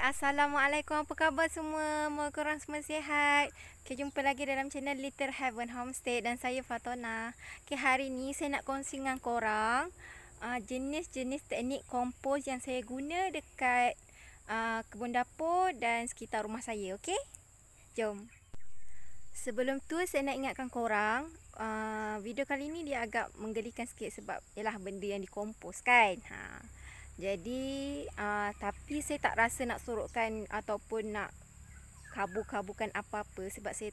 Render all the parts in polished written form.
Assalamualaikum, apa khabar semua? Moga korang semua sihat. Okay, jumpa lagi dalam channel Little Heaven Homestay dan saya Fatona. Okay, hari ni saya nak kongsi dengan korang jenis-jenis teknik kompos yang saya guna dekat kebun dapur dan sekitar rumah saya. Okay, jom. Sebelum tu saya nak ingatkan korang, video kali ni dia agak menggelikan sikit sebab ialah benda yang dikompos kan. Jadi tapi saya tak rasa nak sorokkan ataupun nak kabur-kaburkan apa-apa sebab saya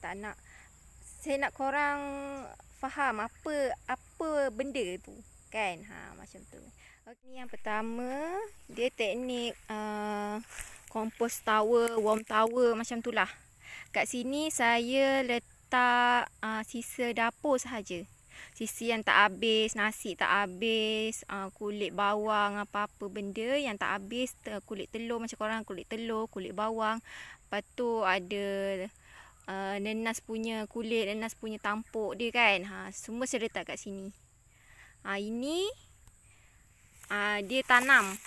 nak korang faham apa benda tu kan. Macam tu. Okey, yang pertama dia teknik kompos tower, warm tower macam tu lah. Kat sini saya letak sisa dapur sahaja. Sisi yang tak habis, nasi tak habis, kulit bawang, apa-apa benda yang tak habis, kulit telur macam korang, kulit telur, kulit bawang. Lepas tu ada nenas punya kulit, nenas punya tampuk dia kan. Semua saya letak kat sini. Ini dia tanam.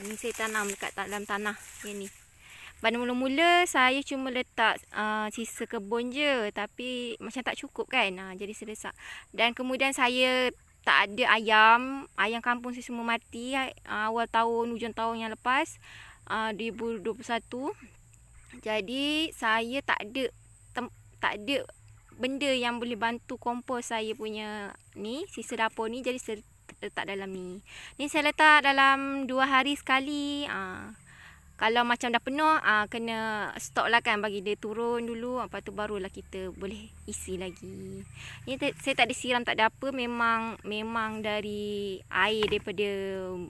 Ni saya tanam dekat dalam tanah yang ni. Pada mula-mula saya cuma letak sisa kebun je, tapi macam tak cukup kan. Jadi saya letak. Dan kemudian saya tak ada ayam kampung saya semua mati awal tahun, hujung tahun yang lepas 2021. Jadi saya tak ada benda yang boleh bantu kompos saya punya ni, sisa dapur ni. Jadi saya letak dalam ni. Ni saya letak dalam 2 hari sekali. Kalau macam dah penuh, kena stop lah kan, bagi dia turun dulu. Lepas tu barulah kita boleh isi lagi. Ni saya tak ada siram, tak ada apa. Memang dari air daripada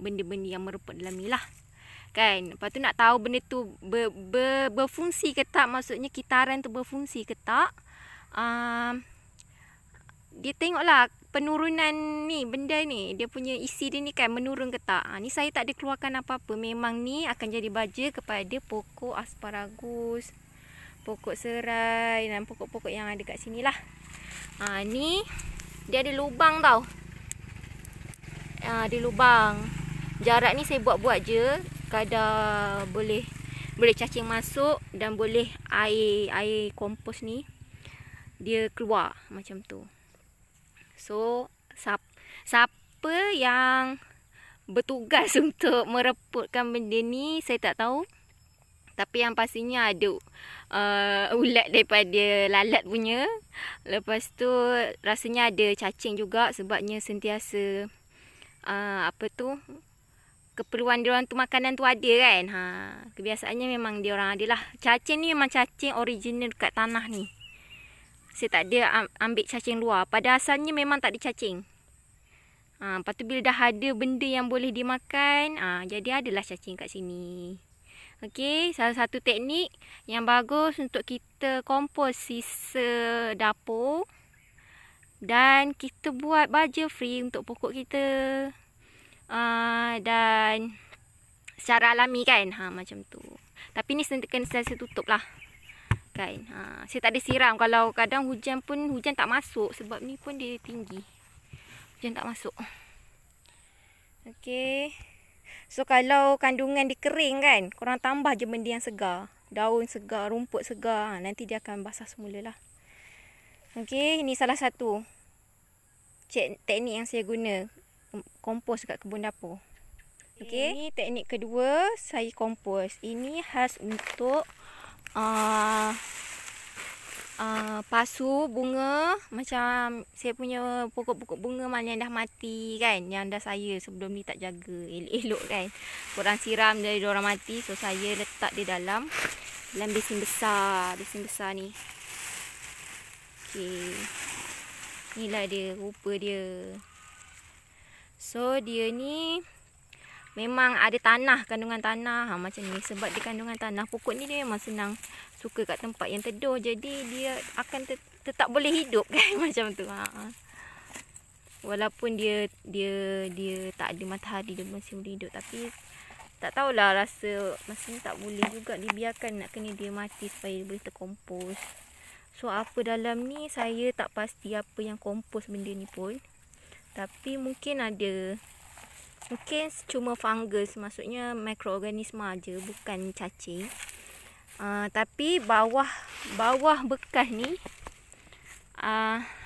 benda-benda yang mereput dalam ni lah. Kan? Lepas tu nak tahu benda tu berfungsi ke tak. Maksudnya kitaran tu berfungsi ke tak. Dia tengoklah penurunan ni, benda ni, dia punya isi dia ni kan menurun ke tak. Ni saya tak ada keluarkan apa-apa. Memang ni akan jadi baja kepada pokok asparagus, pokok serai dan pokok-pokok yang ada kat sini lah. Ni dia ada lubang tau. Dia lubang. Jarak ni saya buat-buat je, kadar boleh cacing masuk dan boleh air kompos ni dia keluar macam tu. So, siapa yang bertugas untuk mereputkan benda ni, saya tak tahu. Tapi yang pastinya ada ulat daripada lalat punya. Lepas tu rasanya ada cacing juga sebabnya sentiasa keperluan diorang tu, makanan tu ada kan. Kebiasaannya memang diorang ada lah. Cacing ni memang cacing original dekat tanah ni. Saya tak ada ambil cacing luar. Pada asalnya memang tak ada cacing. Lepas tu bila dah ada benda yang boleh dimakan, jadi adalah cacing kat sini. Okey, salah satu teknik yang bagus untuk kita kompos sisa dapur. Dan kita buat baja free untuk pokok kita. Dan secara alami kan. Macam tu. Tapi ni kena sentiasa tutup lah. Kan. Saya tak ada siram. Kalau kadang hujan tak masuk. Sebab ni pun dia tinggi. Hujan tak masuk. Okey. So kalau kandungan dia kering kan, korang tambah je benda yang segar. Daun segar, rumput segar. Nanti dia akan basah semula lah. Okey. Ini salah satu teknik yang saya guna kompos dekat kebun dapur. Okey. Ini teknik kedua saya kompos. Ini khas untuk pasu bunga. Macam saya punya pokok-pokok bunga mana yang dah mati kan, yang dah saya sebelum ni tak jaga elok-elok kan, korang siram dari diorang mati. So saya letak dia dalam besin besar ni. Okey, inilah dia rupa dia. So dia ni memang ada tanah, kandungan tanah macam ni. Sebab dia kandungan tanah, pokok ni dia memang senang suka kat tempat yang teduh. Jadi dia akan tetap boleh hidup kan. Macam tu. Walaupun dia tak ada matahari, dia masih boleh hidup. Tapi tak tahulah, rasa masa ni tak boleh juga dibiarkan, nak kena dia mati supaya dia boleh terkompos. So apa dalam ni saya tak pasti apa yang kompos benda ni pun. Tapi mungkin ada Mungkin cuma fungus, maksudnya mikroorganisma aja, bukan cacing. Tapi bawah bekas ni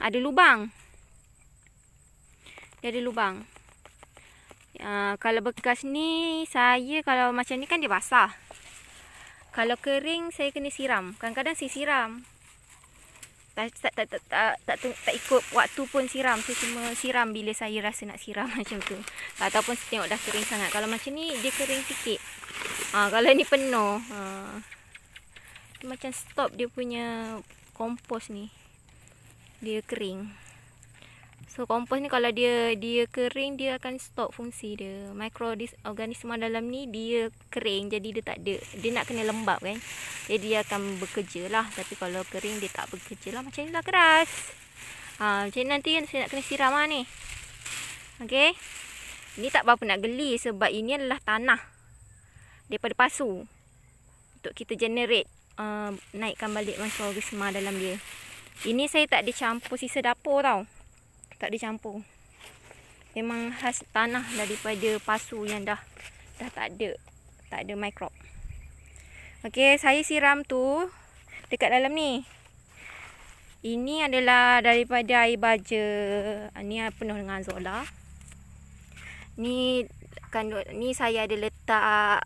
ada lubang. Dia ada lubang. Kalau bekas ni kalau macam ni kan dia basah. Kalau kering saya kena siram. Kadang-kadang saya siram. Tak ikut waktu pun siram. Saya cuma siram bila saya rasa nak siram macam tu. Ataupun tengok dah kering sangat. Kalau macam ni dia kering sikit. Kalau ni penuh. Dia macam stop dia punya kompos ni. Dia kering. So kompos ni kalau dia kering, dia akan stop fungsi dia. Mikroorganisma dalam ni dia kering, jadi dia tak ada. Dia nak kena lembab kan. Jadi dia akan bekerja lah. Tapi kalau kering dia tak bekerja lah. Macam ni lah keras. Macam ni nanti saya nak kena siram lah ni. Okay. Ini tak berapa nak geli sebab ini adalah tanah daripada pasu. Untuk kita generate, naikkan balik mikroorganisma dalam dia. Ini saya tak dicampur sisa dapur tau. Tak dicampur. Memang khas tanah daripada pasu yang dah tak ada mikrob. Okey, saya siram tu dekat dalam ni. Ini adalah daripada air baja. Ni penuh dengan Zola. Ni saya ada letak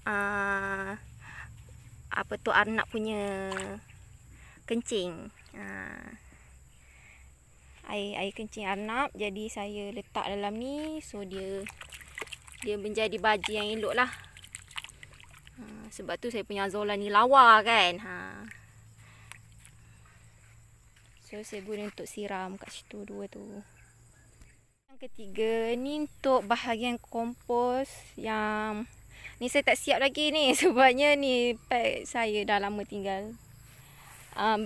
arnab punya kencing. Air kencing arnab, jadi saya letak dalam ni. So dia menjadi baju yang elok lah. Sebab tu saya punya Zola ni lawa kan. So saya guna untuk siram kat situ dua tu. Yang ketiga ni untuk bahagian kompos yang ni saya tak siap lagi ni. Sebabnya ni beg saya dah lama tinggal.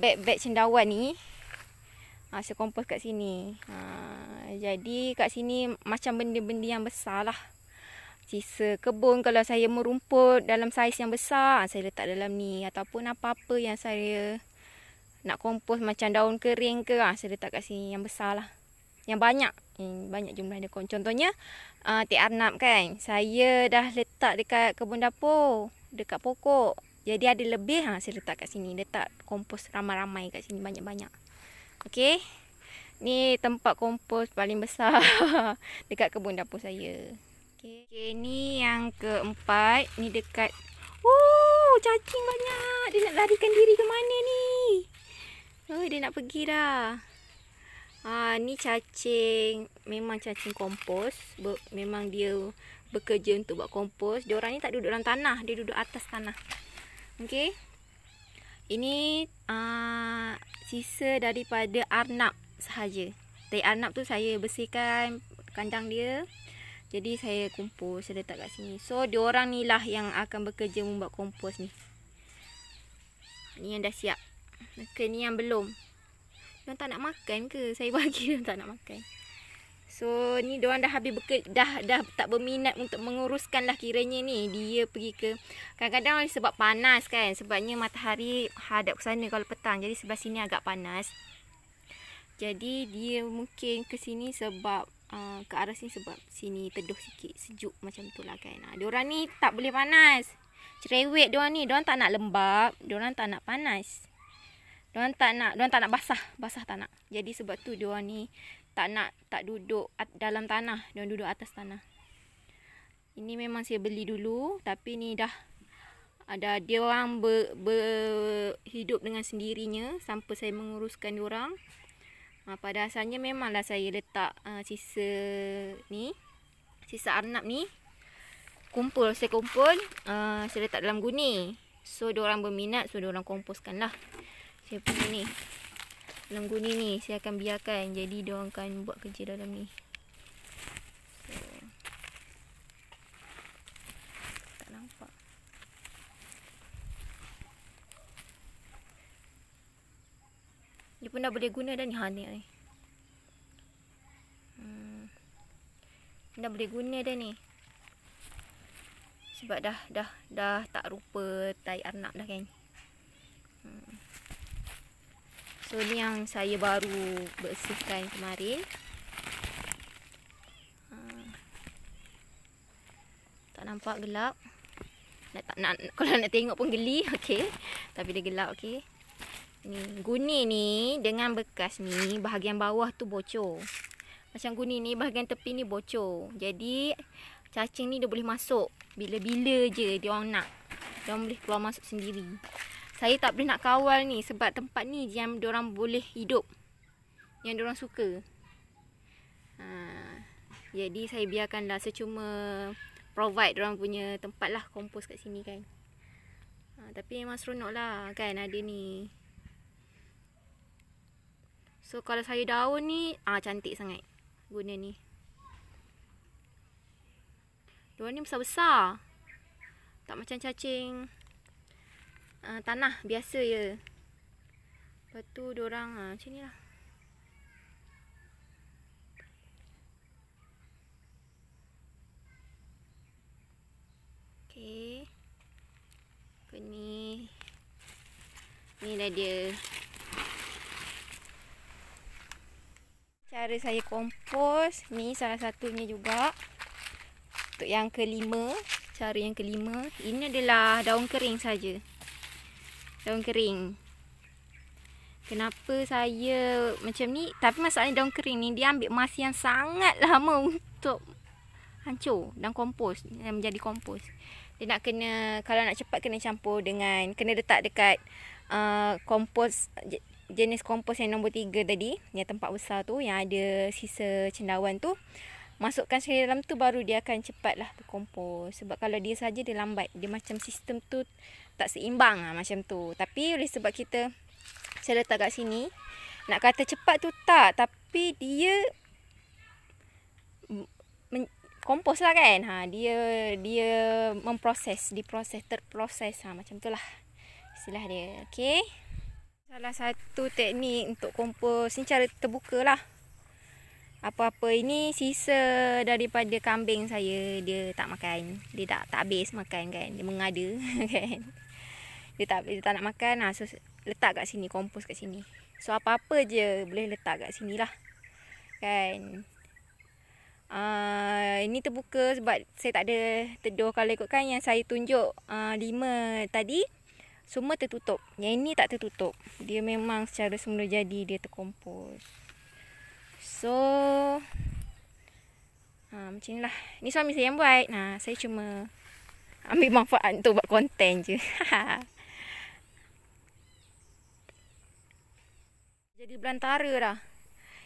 Beg cendawan ni. Saya kompos kat sini. Jadi kat sini macam benda-benda yang besar lah. Sisa kebun kalau saya merumput dalam saiz yang besar, saya letak dalam ni. Ataupun apa-apa yang saya nak kompos macam daun kering ke, saya letak kat sini yang besar lah. Yang banyak jumlah dia. Contohnya teh arnab kan. Saya dah letak dekat kebun dapur, dekat pokok. Jadi ada lebih, saya letak kat sini. Letak kompos ramai-ramai kat sini, banyak-banyak. Okey. Ni tempat kompos paling besar dekat kebun dapur saya. Okey, ni yang keempat. Ni dekat cacing banyak. Dia nak larikan diri ke mana ni? Dia nak pergi dah. Ni cacing, memang cacing kompos. Memang dia bekerja untuk buat kompos. Dia orang ni tak duduk dalam tanah, dia duduk atas tanah. Okey. Ini sisa daripada arnab sahaja. Dari arnab tu saya bersihkan kandang dia. Jadi saya kumpul, saya letak kat sini. So diorang ni lah yang akan bekerja membuat kompos ni. Ni yang dah siap. Okay, ni yang belum. Diorang tak nak makan ke? Saya bagi diorang tak nak makan. So ni diorang dah habis dah tak berminat untuk menguruskan lah kiranya ni. Dia pergi ke, kadang-kadang sebab panas kan. Sebabnya matahari hadap ke sana kalau petang. Jadi sebelah sini agak panas. Jadi dia mungkin ke sini sebab ke arah sini sebab sini teduh sikit, sejuk macam tu lah kan. Diorang ni tak boleh panas. Cerewet diorang ni. Diorang tak nak lembab, diorang tak nak panas. Diorang tak nak basah tak nak. Jadi sebab tu diorang ni tak duduk dalam tanah, diorang duduk atas tanah. Ini memang saya beli dulu, tapi ni dah ada diorang hidup dengan sendirinya sampai saya menguruskan diorang. Pada asalnya memanglah saya letak sisa arnab ni saya kumpul, saya letak dalam guni. So diorang berminat, so diorang komposkan lah. Saya punya ni dalam guni ni saya akan biarkan, jadi diorang akan buat kerja dalam ni. So, tak nampak. Dia pun dah boleh guna dah ni. Ni. Dah boleh guna dah ni. Sebab dah tak rupa tai arnab dah kan. So ni yang saya baru bersihkan kemarin. Tak nampak, gelap. Kalau nak tengok pun geli. Okey. Tapi dia gelap, okey. Ni, guni ni dengan bekas ni, bahagian bawah tu bocor. Macam guni ni, bahagian tepi ni bocor. Jadi, cacing ni dia boleh masuk. Bila-bila je dia orang nak. Dia orang boleh keluar masuk sendiri. Saya tak boleh nak kawal ni sebab tempat ni yang dia orang boleh hidup. Yang dia orang suka. Jadi saya biarkanlah, saya cuma provide orang punya tempat lah, kompos kat sini kan. Tapi memang seronok lah kan ada ni. So kalau sayur daun ni cantik sangat guna ni. Diorang ni besar-besar. Tak macam cacing tanah biasa je. Lepas tu diorang macam ni lah. Okay. Ni dah dia. Cara saya kompos ni salah satunya juga. Untuk yang kelima, cara yang kelima, ini adalah daun kering saja. Daun kering. Kenapa saya macam ni? Tapi masalahnya daun kering ni dia ambil masa yang sangat lama untuk hancur dan kompos, menjadi kompos. Dia nak kena, kalau nak cepat kena campur dengan, kena letak dekat kompos, jenis kompos yang nombor 3 tadi, yang tempat besar tu, yang ada sisa cendawan tu. Masukkan sekali dalam tu baru dia akan cepatlah berkompos. Sebab kalau dia saja dia lambat. Dia macam sistem tu tak seimbang macam tu. Tapi oleh sebab saya letak kat sini, nak kata cepat tu tak, tapi dia kompos lah kan. Dia memproses, terproses macam tu lah istilah dia. Okey. Salah satu teknik untuk kompos ni cara terbuka lah. Apa-apa ini sisa daripada kambing saya, dia tak makan. Dia tak habis makan kan. Dia mengada kan. Dia tak nak makan. So letak kat sini, kompos kat sini. So apa-apa je boleh letak kat sini lah. Kan. Ini terbuka sebab saya tak ada teduh. Kalau ikutkan yang saya tunjuk 5 tadi, semua tertutup. Yang ini tak tertutup. Dia memang secara semula jadi dia terkompos. So macam ni lah. Ni suami saya yang buat. Saya cuma ambil manfaat untuk buat konten je. Jadi belantara dah.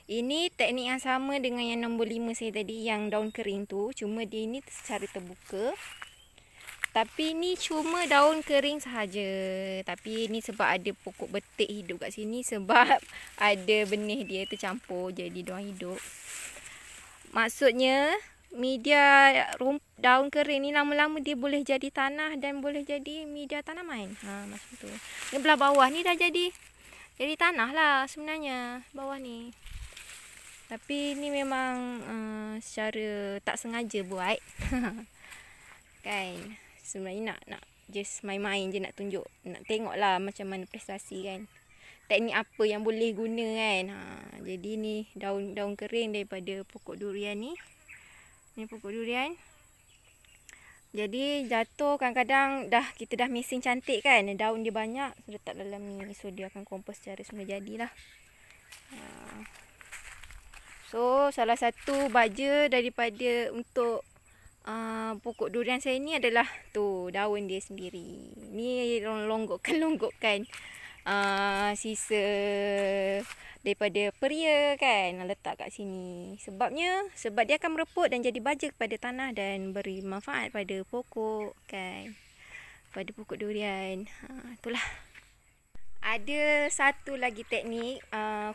Ini teknik yang sama dengan yang nombor 5 saya tadi, yang daun kering tu. Cuma dia ni secara terbuka. Tapi ni cuma daun kering sahaja. Tapi ni sebab ada pokok betik hidup kat sini. Sebab ada benih dia tercampur. Jadi diorang hidup. Maksudnya media daun kering ni lama-lama dia boleh jadi tanah dan boleh jadi media tanaman. Macam tu. Ni belah bawah ni dah jadi tanah lah sebenarnya. Bawah ni. Tapi ni memang secara tak sengaja buat. Kan. Sebenarnya nak just main-main je, nak tunjuk, nak tengok lah macam mana prestasi kan. Teknik apa yang boleh guna kan. Jadi ni daun kering daripada pokok durian ni. Ni pokok durian. Jadi jatuh kadang-kadang kita dah mixing cantik kan. Daun dia banyak, so letak dalam ni. So dia akan kompos secara semula jadilah. So salah satu baja daripada untuk pokok durian saya ni adalah tu daun dia sendiri. Ni longgokkan sisa daripada peria kan, letak kat sini. Sebab dia akan mereput dan jadi baja kepada tanah dan beri manfaat pada pokok kan, pada pokok durian. Itulah. Ada satu lagi teknik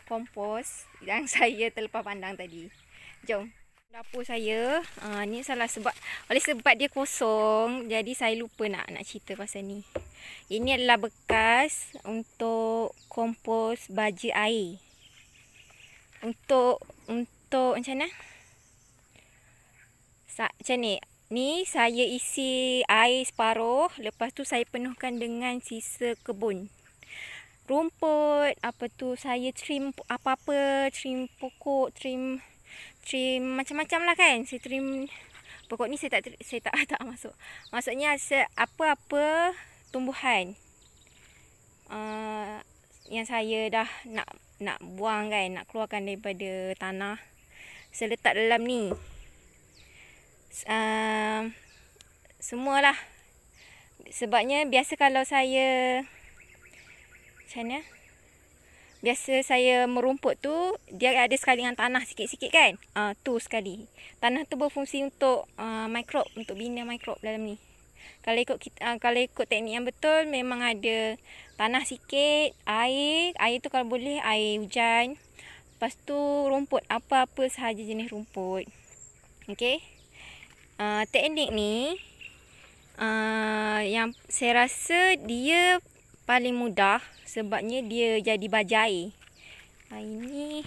kompos yang saya terlepas pandang tadi. Jom. Dapur saya, ni salah oleh sebab dia kosong, jadi saya lupa nak cerita pasal ni. Ini adalah bekas untuk kompos baja air. Untuk macam mana? Macam ni. Ni saya isi air separuh, lepas tu saya penuhkan dengan sisa kebun. Rumput, saya trim apa-apa, trim pokok, trim macam-macam lah kan. Saya trim Pokok ni saya tak tak masuk. Maksudnya apa-apa tumbuhan yang saya dah nak buang kan, nak keluarkan daripada tanah, saya letak dalam ni. Semualah. Sebabnya biasa kalau saya macam mana? Biasa saya merumput tu, dia ada sekali dengan tanah sikit-sikit kan. Tu sekali. Tanah tu berfungsi untuk mikrob, untuk bina mikrob dalam ni. Kalau ikut teknik yang betul, memang ada tanah sikit, air tu kalau boleh air hujan. Lepas tu rumput, apa-apa sahaja jenis rumput. Okey. Teknik ni yang saya rasa dia paling mudah sebabnya dia jadi bajai. Ini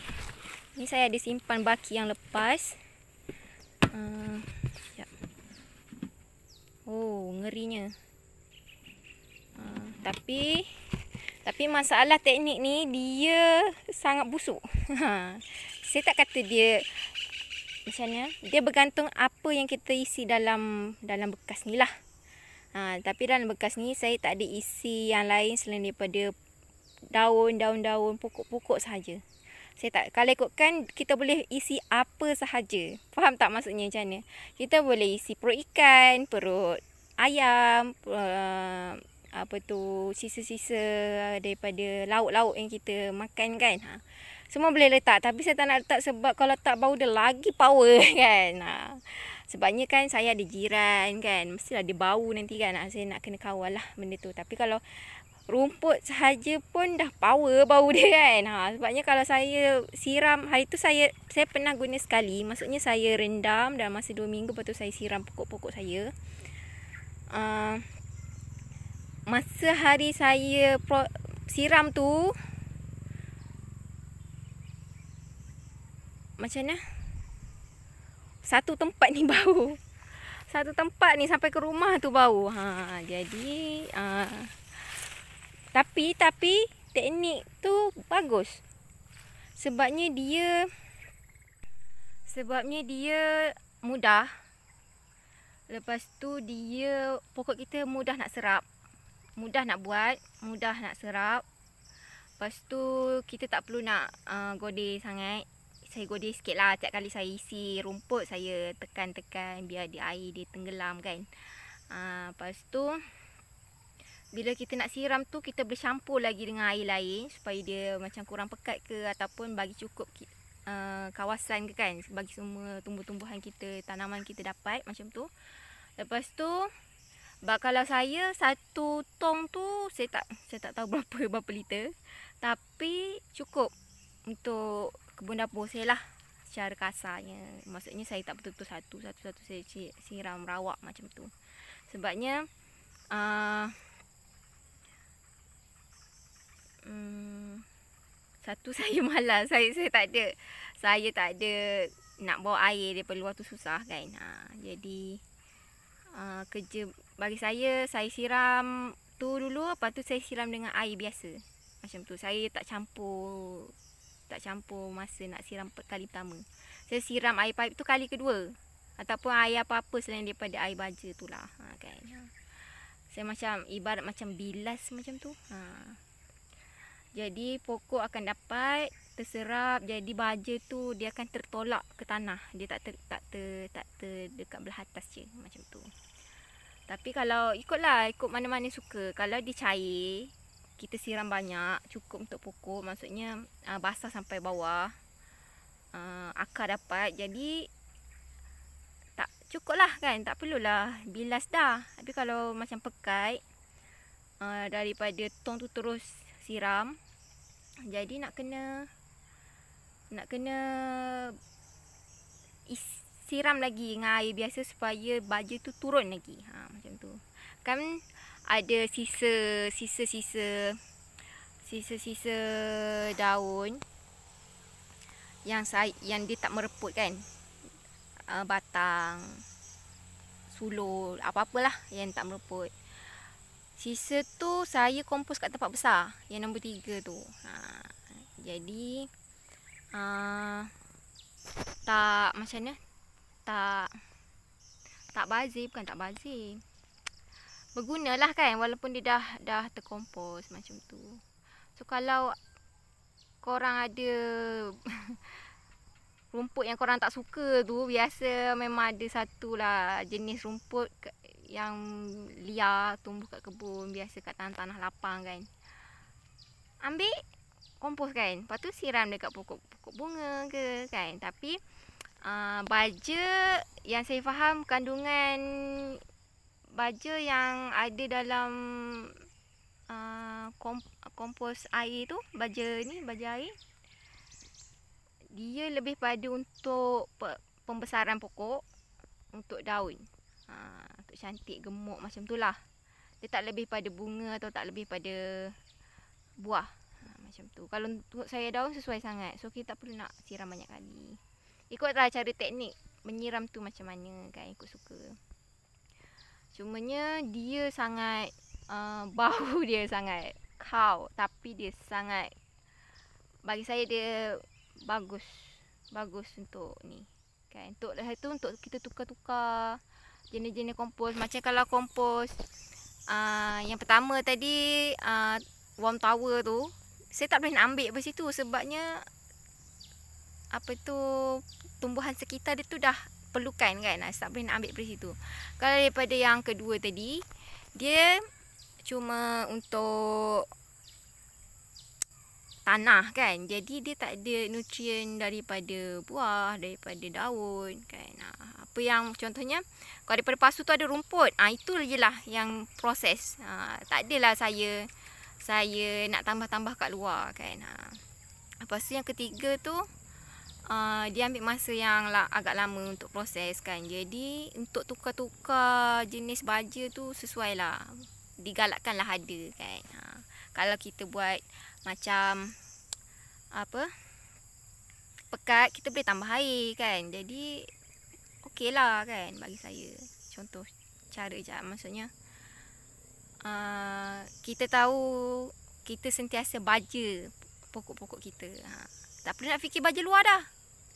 saya ada simpan baki yang lepas. Oh, ngerinya. Tapi masalah teknik ni dia sangat busuk. Saya tak kata dia macam mana. Dia bergantung apa yang kita isi dalam bekas ni lah. Tapi dalam bekas ni saya tak ada isi yang lain selain daripada daun-daun, pokok-pokok sahaja. Saya tak, kalau ikutkan kita boleh isi apa sahaja. Faham tak maksudnya macam mana? Kita boleh isi perut ikan, perut ayam, sisa-sisa daripada lauk-lauk yang kita makan kan. Semua boleh letak, tapi saya tak nak letak sebab kalau tak bau dia lagi power kan. Sebabnya kan saya ada jiran kan, mestilah dia bau nanti kan. Saya nak kena kawal lah benda tu. Tapi kalau rumput sahaja pun dah power bau dia kan. Sebabnya kalau saya siram, hari tu saya pernah guna sekali. Maksudnya saya rendam dalam masa 2 minggu, lepas tu saya siram pokok-pokok saya. Masa hari saya siram tu, macam mana? Satu tempat ni bau. Satu tempat ni sampai ke rumah tu bau. Jadi Tapi teknik tu bagus. Sebabnya dia mudah. Lepas tu dia pokok kita mudah nak serap. Mudah nak buat, mudah nak serap. Lepas tu kita tak perlu nak godeh sangat. Saya godeh sikit lah. Tiap kali saya isi rumput, saya tekan-tekan biar dia air dia tenggelam kan. Lepas tu bila kita nak siram tu, kita boleh campur lagi dengan air lain supaya dia macam kurang pekat ke, ataupun bagi cukup kawasan ke kan, bagi semua tumbuh-tumbuhan kita, tanaman kita dapat macam tu. Lepas tu kalau saya satu tong tu saya tak tahu berapa liter, tapi cukup untuk kebun dapur saya lah secara kasarnya. Maksudnya saya tak betul-betul satu-satu saya siram rawak macam tu. Sebabnya satu, saya malas. Saya tak ada nak bawa air daripada luar tu, susah kan. Jadi kerja bagi saya siram tu dulu, lepas tu saya siram dengan air biasa macam tu. Saya tak campur masa nak siram kali pertama. Saya siram air paip tu kali kedua, ataupun air apa-apa selain daripada air baja tu lah kan. Saya macam ibarat macam bilas macam tu. Jadi pokok akan dapat terserap, jadi baja tu dia akan tertolak ke tanah. Dia tak dekat belah atas je macam tu. Tapi kalau ikut mana-mana suka. Kalau dia cair, kita siram banyak, cukup untuk pokok. Maksudnya basah sampai bawah, akar dapat. Jadi tak cukup lah kan, tak perlulah bilas dah. Tapi kalau macam pekat, daripada tong tu terus siram, jadi nak kena siram lagi dengan air biasa supaya baja tu turun lagi. Macam tu. Kan ada sisa-sisa daun yang dia tak mereput kan. Batang, sulur, apa-apalah yang tak mereput. Sisa tu saya kompos kat tempat besar, yang nombor 3 tu. Jadi tak macam mana, tak bazir, bukan tak bazir. Bergunalah kan, walaupun dia dah terkompos macam tu. So kalau korang ada rumput yang korang tak suka tu, biasa memang ada satu lah jenis rumput yang liar tumbuh kat kebun, biasa kat tanah-tanah lapang kan. Ambil, kompos kan. Lepas tu siram dekat pokok-pokok bunga ke kan. Tapi baja yang saya faham, kandungan baja yang ada dalam kompos air tu, baja air, dia lebih pada untuk pembesaran pokok, untuk daun, untuk cantik gemuk macam tu lah. Dia tak lebih pada bunga atau tak lebih pada buah, macam tu. Kalau untuk saya daun sesuai sangat, so kita tak perlu nak siram banyak kali. Ikutlah cara teknik menyiram tu macam mana kan, ikut suka. Cumanya dia sangat bau dia sangat kau, tapi dia sangat, bagi saya dia bagus untuk ni kan. Untuk kita tukar-tukar jenis-jenis kompos. Macam kalau kompos yang pertama tadi, warm tower tu, saya tak boleh nak ambil dari situ sebabnya tumbuhan sekitar dia tu dah perlukan kan. Saya tak boleh nak ambil dari situ. Kalau daripada yang kedua tadi, dia cuma untuk tanah kan. Jadi dia tak ada nutrien daripada buah, daripada daun kan. Apa yang contohnya, kalau daripada pasu tu ada rumput, itu je lah yang proses. Tak adalah saya nak tambah-tambah kat luar kan. Lepas tu yang ketiga tu, dia ambil masa yang agak lama untuk proses kan. Jadi untuk tukar-tukar jenis baja tu sesuai lah, digalakkan lah ada kan. Kalau kita buat macam pekat, kita boleh tambah air kan. Jadi okey lah kan bagi saya. Contoh cara je, maksudnya kita tahu kita sentiasa baja pokok-pokok kita. Tak perlu nak fikir baja luar dah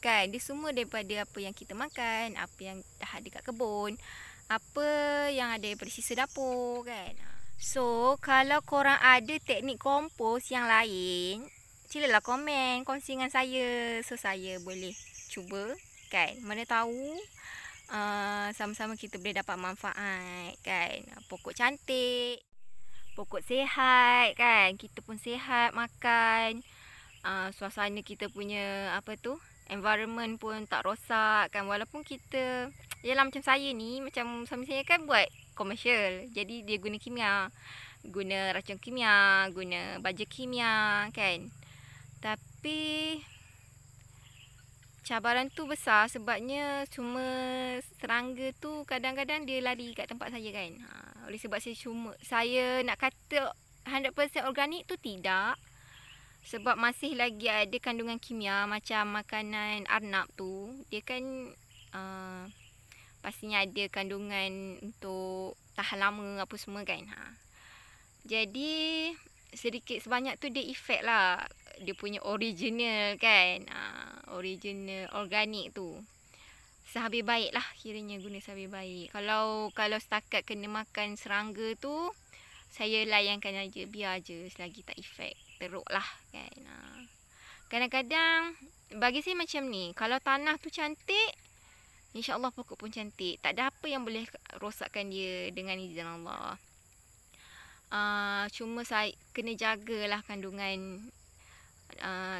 kan. Dia semua daripada apa yang kita makan, apa yang dah ada kat kebun, apa yang ada daripada sisa dapur kan. So kalau korang ada teknik kompos yang lain, silalah komen, kongsi dengan saya, so saya boleh cuba kan. Mana tahu sama-sama kita boleh dapat manfaat kan. Pokok cantik, pokok sihat kan, kita pun sihat makan, suasana kita punya environment pun tak rosak kan. Walaupun kita, yalah macam saya ni, macam suami saya kan buat komersial, jadi dia guna kimia, guna racun kimia, guna baja kimia kan. Tapi cabaran tu besar sebabnya cuma serangga tu kadang-kadang dia lari kat tempat saya kan. Oleh sebab saya nak kata 100% organik tu tidak. Sebab masih lagi ada kandungan kimia, macam makanan arnab tu, dia kan pastinya ada kandungan untuk tahan lama apa semua kan. Jadi sedikit sebanyak tu dia efek lah, dia punya original kan, original organik tu. Sehabis baik lah kiranya, guna sehabis baik. Kalau setakat kena makan serangga tu, saya layankan aja, biar je selagi tak efek teruk lah kan. Kadang-kadang bagi saya macam ni, kalau tanah tu cantik, InsyaAllah pokok pun cantik. Tak ada apa yang boleh rosakkan dia dengan izin Allah. Cuma saya kena jagalah kandungan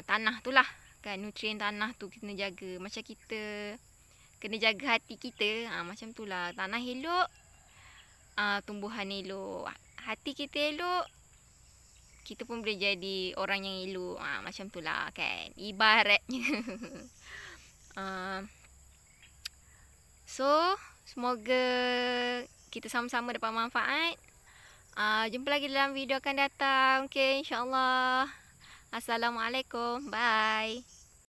tanah tu lah kan. Nutrien tanah tu kena jaga. Macam kita kena jaga hati kita, macam tu lah. Tanah elok, tumbuhan elok. Hati kita elok, kita pun boleh jadi orang yang elok. Macam tu lah kan, ibaratnya. So semoga kita sama-sama dapat manfaat. Jumpa lagi dalam video akan datang. Okay, insyaAllah. Assalamualaikum. Bye.